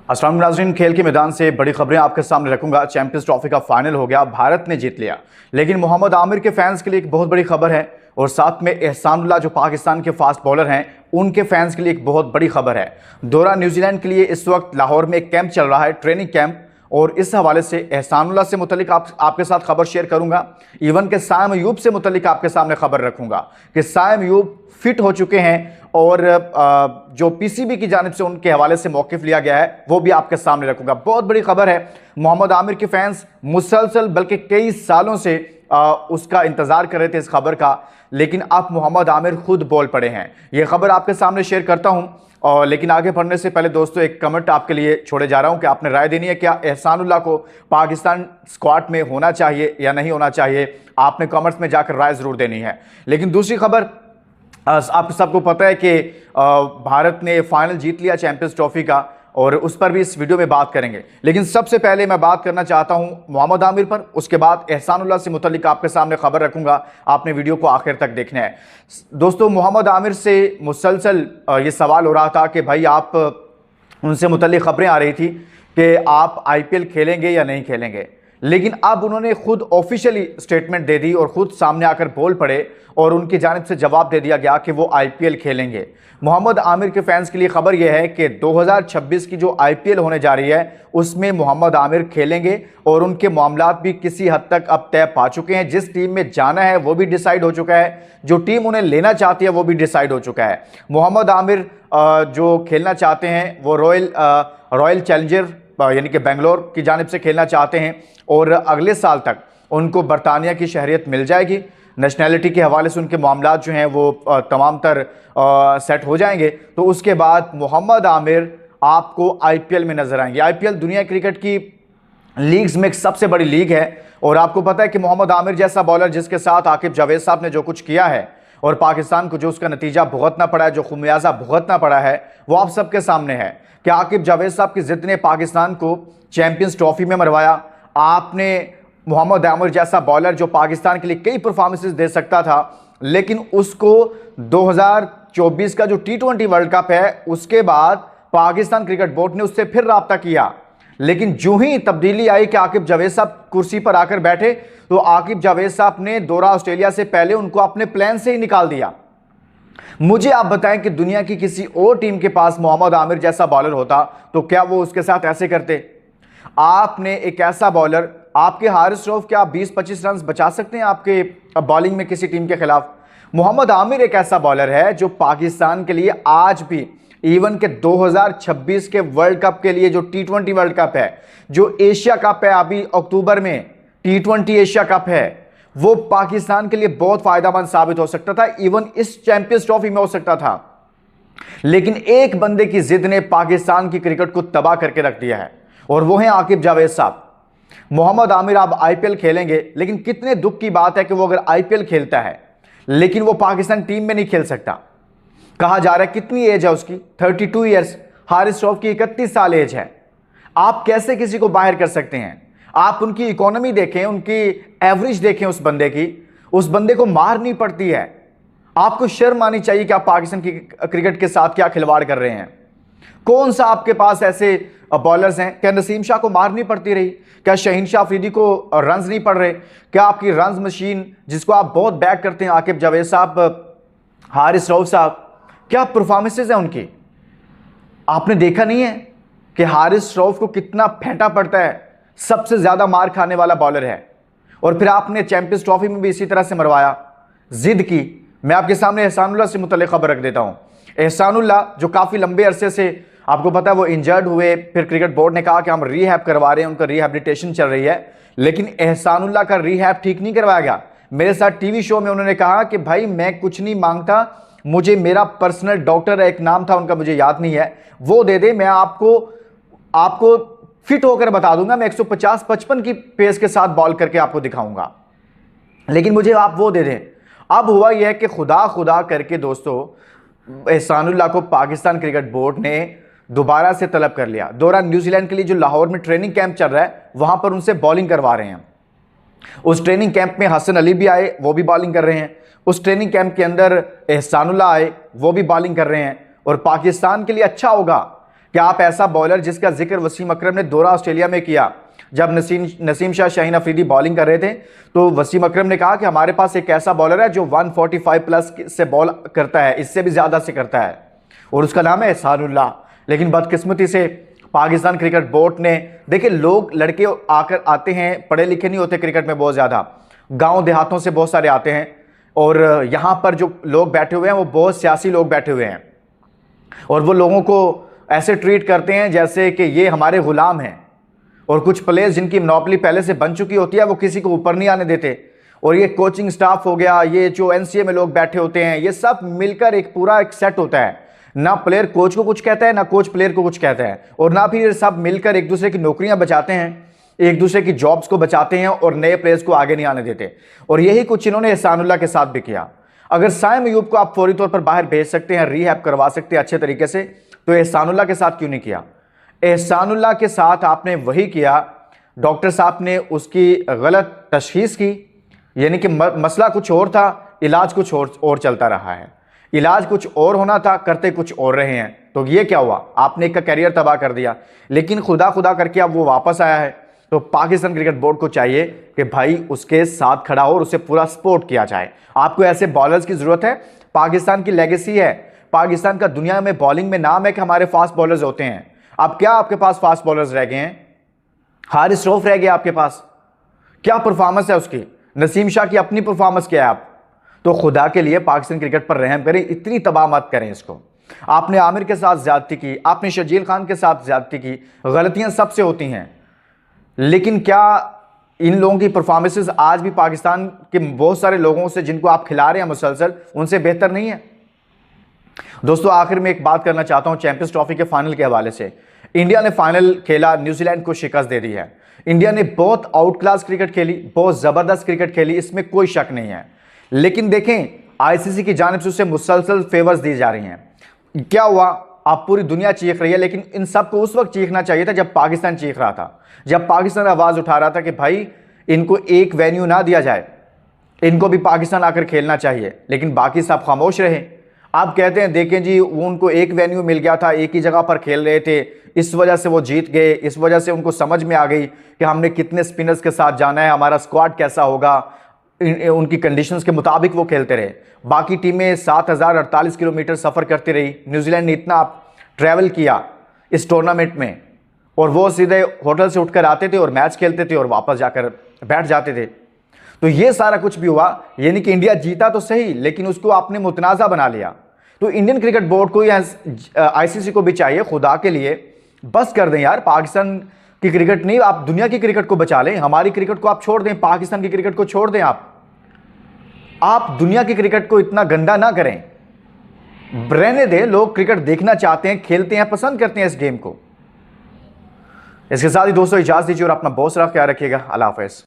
अस्सलाम वालेकुम नाज़रीन, खेल के मैदान से बड़ी खबरें आपके सामने रखूंगा। चैंपियंस ट्रॉफी का फाइनल हो गया, भारत ने जीत लिया, लेकिन मोहम्मद आमिर के फैंस के लिए एक बहुत बड़ी खबर है और साथ में एहसानुल्लाह जो पाकिस्तान के फास्ट बॉलर हैं उनके फैंस के लिए एक बहुत बड़ी खबर है। दौरा न्यूजीलैंड के लिए इस वक्त लाहौर में एक कैंप चल रहा है, ट्रेनिंग कैंप, और इस हवाले से एहसानुल्लाह से मुतलिक आपके साथ खबर शेयर करूंगा। इवन के साइम अयूब से मुतलिक आपके सामने खबर रखूंगा कि साइम अयूब फिट हो चुके हैं और जो पीसीबी की जानिब से उनके हवाले से मौक़िफ़ लिया गया है वो भी आपके सामने रखूंगा। बहुत बड़ी खबर है। मोहम्मद आमिर के फैंस मुसलसल बल्कि कई सालों से उसका इंतज़ार कर रहे थे इस खबर का, लेकिन अब मोहम्मद आमिर खुद बोल पड़े हैं। यह खबर आपके सामने शेयर करता हूं, और लेकिन आगे बढ़ने से पहले दोस्तों एक कमेंट आपके लिए छोड़े जा रहा हूं कि आपने राय देनी है क्या एहसानुल्लाह को पाकिस्तान स्क्वाड में होना चाहिए या नहीं होना चाहिए। आपने कमेंट्स में जाकर राय ज़रूर देनी है। लेकिन दूसरी खबर, आप सबको पता है कि भारत ने फाइनल जीत लिया चैंपियंस ट्रॉफी का, और उस पर भी इस वीडियो में बात करेंगे। लेकिन सबसे पहले मैं बात करना चाहता हूं मोहम्मद आमिर पर, उसके बाद एहसानुल्लाह से मुतल्लिक आपके सामने खबर रखूंगा। आपने वीडियो को आखिर तक देखना है। दोस्तों, मोहम्मद आमिर से मुसलसल ये सवाल हो रहा था कि भाई आप, उनसे मुतल्लिक खबरें आ रही थी कि आप आईपीएल खेलेंगे या नहीं खेलेंगे, लेकिन अब उन्होंने खुद ऑफिशियली स्टेटमेंट दे दी और खुद सामने आकर बोल पड़े और उनकी जानिब से जवाब दे दिया गया कि वो आईपीएल खेलेंगे। मोहम्मद आमिर के फैंस के लिए खबर यह है कि 2026 की जो आईपीएल होने जा रही है उसमें मोहम्मद आमिर खेलेंगे और उनके मामलात भी किसी हद तक अब तय पा चुके हैं। जिस टीम में जाना है वो भी डिसाइड हो चुका है, जो टीम उन्हें लेना चाहती है वो भी डिसाइड हो चुका है। मोहम्मद आमिर जो खेलना चाहते हैं वो रॉयल चैलेंजर यानी कि बेंगलोर की जानिब से खेलना चाहते हैं, और अगले साल तक उनको बरतानिया की शहरियत मिल जाएगी। नेशनैलिटी के हवाले से उनके मामलात जो हैं वो तमाम तर सेट हो जाएंगे, तो उसके बाद मोहम्मद आमिर आपको आईपीएल में नजर आएंगे। आईपीएल दुनिया क्रिकेट की लीग्स में एक सबसे बड़ी लीग है, और आपको पता है कि मोहम्मद आमिर जैसा बॉलर जिसके साथ आकिब जावेद साहब ने जो कुछ किया है और पाकिस्तान को जो उसका नतीजा भुगतना पड़ा है, जो खुमियाजा भुगतना पड़ा है, वो आप सबके सामने है कि आकिब जावेद साहब की जिद ने पाकिस्तान को चैंपियंस ट्रॉफी में मरवाया। आपने मोहम्मद आमिर जैसा बॉलर जो पाकिस्तान के लिए कई परफॉर्मेंसेस दे सकता था, लेकिन उसको 2024 का जो T20 वर्ल्ड कप है उसके बाद पाकिस्तान क्रिकेट बोर्ड ने उससे फिर राब्ता किया, लेकिन जो ही तब्दीली आई कि आकिब जावेद साहब कुर्सी पर आकर बैठे तो आकिब जावेद साहब ने दौरा ऑस्ट्रेलिया से पहले उनको अपने प्लान से ही निकाल दिया। मुझे आप बताएं कि दुनिया की किसी और टीम के पास मोहम्मद आमिर जैसा बॉलर होता तो क्या वो उसके साथ ऐसे करते? आपने एक ऐसा बॉलर, आपके हारिस रऊफ, क्या 20-25 रन बचा सकते हैं आपके बॉलिंग में किसी टीम के खिलाफ? मोहम्मद आमिर एक ऐसा बॉलर है जो पाकिस्तान के लिए आज भी, इवन के 2026 के वर्ल्ड कप के लिए जो T20 वर्ल्ड कप है, जो एशिया कप है अभी अक्टूबर में T20 एशिया कप है, वो पाकिस्तान के लिए बहुत फायदेमंद साबित हो सकता था, इवन इस चैंपियंस ट्रॉफी में हो सकता था। लेकिन एक बंदे की जिद ने पाकिस्तान की क्रिकेट को तबाह करके रख दिया है, और वो है आकिब जावेद साहब। मोहम्मद आमिर अब आईपीएल खेलेंगे, लेकिन कितने दुख की बात है कि वो अगर आईपीएल खेलता है लेकिन वो पाकिस्तान टीम में नहीं खेल सकता। कहा जा रहा है, कितनी एज है उसकी? 32 ईयर्स। हारिस रऊफ की 31 साल एज है। आप कैसे किसी को बाहर कर सकते हैं? आप उनकी इकोनॉमी देखें, उनकी एवरेज देखें, उस बंदे की, उस बंदे को मारनी पड़ती है। आपको शर्म आनी चाहिए कि आप पाकिस्तान की क्रिकेट के साथ क्या खिलवाड़ कर रहे हैं। कौन सा आपके पास ऐसे बॉलर्स हैं? क्या नसीम शाह को मारनी पड़ती रही? क्या शहीन शाह अफरीदी को रन्स नहीं पड़ रहे? क्या आपकी रन्स मशीन जिसको आप बहुत बैक करते हैं, आकिब जावेद साहब, हारिस रऊफ साहब, क्या परफॉर्मेंसेज हैं उनकी? आपने देखा नहीं है कि हारिस रऊफ को कितना फेंटा पड़ता है? सबसे ज्यादा मार खाने वाला बॉलर है, और फिर आपने चैंपियंस ट्रॉफी में भी इसी तरह से मरवाया, जिद की। मैं आपके सामने एहसानुल्लाह से मुतल्लिक खबर रख देता हूं। एहसानुल्लाह जो काफी लंबे अरसे से, आपको पता है, वो इंजर्ड हुए, फिर क्रिकेट बोर्ड ने कहा कि हम रीहैब करवा रहे हैं, उनका रिहैबिलिटेशन चल रही है, लेकिन एहसानुल्लाह का रीहैब ठीक नहीं करवाया गया। मेरे साथ टीवी शो में उन्होंने कहा कि भाई मैं कुछ नहीं मांगता, मुझे मेरा पर्सनल डॉक्टर, एक नाम था उनका, मुझे याद नहीं है, वो दे दे, मैं आपको फिट होकर बता दूंगा, मैं 150-55 की पेस के साथ बॉल करके आपको दिखाऊंगा, लेकिन मुझे आप वो दे दें। अब हुआ यह कि खुदा करके दोस्तों, एहसानुल्लाह को पाकिस्तान क्रिकेट बोर्ड ने दोबारा से तलब कर लिया। दौरा न्यूजीलैंड के लिए जो लाहौर में ट्रेनिंग कैंप चल रहा है वहां पर उनसे बॉलिंग करवा रहे हैं। उस ट्रेनिंग कैंप में हसन अली भी आए, वो भी बॉलिंग कर रहे हैं। उस ट्रेनिंग कैंप के अंदर एहसानुल्लाह आए, वो भी बॉलिंग कर रहे हैं। और पाकिस्तान के लिए अच्छा होगा क्या आप ऐसा बॉलर जिसका जिक्र वसीम अकरम ने दौरा ऑस्ट्रेलिया में किया, जब नसीम शाह, शाहीन अफरीदी बॉलिंग कर रहे थे, तो वसीम अकरम ने कहा कि हमारे पास एक ऐसा बॉलर है जो 145 प्लस से बॉल करता है, इससे भी ज़्यादा से करता है, और उसका नाम है एहसानुल्लाह। लेकिन बदकिस्मती से पाकिस्तान क्रिकेट बोर्ड ने, देखिए लोग लड़के आकर आते हैं, पढ़े लिखे नहीं होते क्रिकेट में बहुत ज़्यादा, गाँव देहातों से बहुत सारे आते हैं, और यहाँ पर जो लोग बैठे हुए हैं वो बहुत सियासी लोग बैठे हुए हैं, और वो लोगों को ऐसे ट्रीट करते हैं जैसे कि ये हमारे ग़ुलाम हैं। और कुछ प्लेयर्स जिनकी मोनोपोली पहले से बन चुकी होती है वो किसी को ऊपर नहीं आने देते। और ये कोचिंग स्टाफ हो गया, ये जो एनसीए में लोग बैठे होते हैं, ये सब मिलकर एक पूरा एक सेट होता है। ना प्लेयर कोच को कुछ कहता है, ना कोच प्लेयर को कुछ कहता है, और ना फिर सब मिलकर एक दूसरे की नौकरियां बचाते हैं, एक दूसरे की जॉब्स को बचाते हैं और नए प्लेयर्स को आगे नहीं आने देते। और यही कुछ इन्होंने एहसानुल्लाह के साथ भी किया। अगर साइम अयूब को आप फौरी तौर पर बाहर भेज सकते हैं, रीहैब करवा सकते हैं अच्छे तरीके से, तो एहसानुल्लाह के साथ क्यों नहीं किया? एहसानुल्लाह के साथ आपने वही किया, डॉक्टर साहब ने उसकी गलत तशखीस की, यानी कि मसला कुछ और था, इलाज कुछ और चलता रहा है। इलाज कुछ और होना था, करते कुछ और रहे हैं। तो ये क्या हुआ? आपने एक का कैरियर तबाह कर दिया। लेकिन खुदा खुदा करके अब वो वापस आया है, तो पाकिस्तान क्रिकेट बोर्ड को चाहिए कि भाई उसके साथ खड़ा हो और उसे पूरा सपोर्ट किया जाए। आपको ऐसे बॉलर्स की ज़रूरत है। पाकिस्तान की लेगेसी है, पाकिस्तान का दुनिया में बॉलिंग में नाम है कि हमारे फास्ट बॉलर्स होते हैं। अब क्या आपके पास फास्ट बॉलर्स रह गए हैं? हारिस रऊफ रह गया आपके पास, क्या परफॉर्मेंस है उसकी? नसीम शाह की अपनी परफॉर्मेंस क्या है? आप तो खुदा के लिए पाकिस्तान क्रिकेट पर रहम करें, इतनी तबाह मत करें इसको। आपने आमिर के साथ ज्यादती की, आपने शर्जील खान के साथ ज्यादती की, गलतियां सबसे होती हैं, लेकिन क्या इन लोगों की परफॉर्मेंसेस आज भी पाकिस्तान के बहुत सारे लोगों से जिनको आप खिला रहे हैं मुसलसल, उनसे बेहतर नहीं है? दोस्तों आखिर में एक बात करना चाहता हूं चैंपियंस ट्रॉफी के फाइनल के हवाले से। इंडिया ने फाइनल खेला, न्यूजीलैंड को शिकस्त दे दी है। इंडिया ने बहुत आउट क्लास क्रिकेट खेली, बहुत जबरदस्त क्रिकेट खेली, इसमें कोई शक नहीं है। लेकिन देखें आईसीसी की जानिब से उसे मुसलसल फेवर्स दी जा रही हैं। क्या हुआ? आप पूरी दुनिया चीख रही है, लेकिन इन सबको उस वक्त चीखना चाहिए था जब पाकिस्तान चीख रहा था, जब पाकिस्तान आवाज उठा रहा था कि भाई इनको एक वेन्यू ना दिया जाए, इनको भी पाकिस्तान आकर खेलना चाहिए। लेकिन बाकी सब खामोश रहे। आप कहते हैं देखें जी वो उनको एक वेन्यू मिल गया था, एक ही जगह पर खेल रहे थे, इस वजह से वो जीत गए, इस वजह से उनको समझ में आ गई कि हमने कितने स्पिनर्स के साथ जाना है, हमारा स्क्वाड कैसा होगा, उनकी कंडीशंस के मुताबिक वो खेलते रहे। बाकी टीमें 7048 किलोमीटर सफ़र करती रही। न्यूजीलैंड ने इतना ट्रैवल किया इस टूर्नामेंट में, और वो सीधे होटल से उठकर आते थे और मैच खेलते थे और वापस जाकर बैठ जाते थे। तो ये सारा कुछ भी हुआ, यानी कि इंडिया जीता तो सही, लेकिन उसको आपने मुतनाज़ा बना लिया। तो इंडियन क्रिकेट बोर्ड को या आईसीसी को भी चाहिए, खुदा के लिए बस कर दें यार। पाकिस्तान की क्रिकेट नहीं, आप दुनिया की क्रिकेट को बचा लें। हमारी क्रिकेट को आप छोड़ दें, पाकिस्तान की क्रिकेट को छोड़ दें। आप दुनिया की क्रिकेट को इतना गंदा ना करें, रहने दें। लोग क्रिकेट देखना चाहते हैं, खेलते हैं, पसंद करते हैं इस गेम को। इसके साथ ही दोस्तों इजाज़त दीजिए और अपना बहुत सारा ख्याल रखिएगा। अल्लाह हाफ़िज़।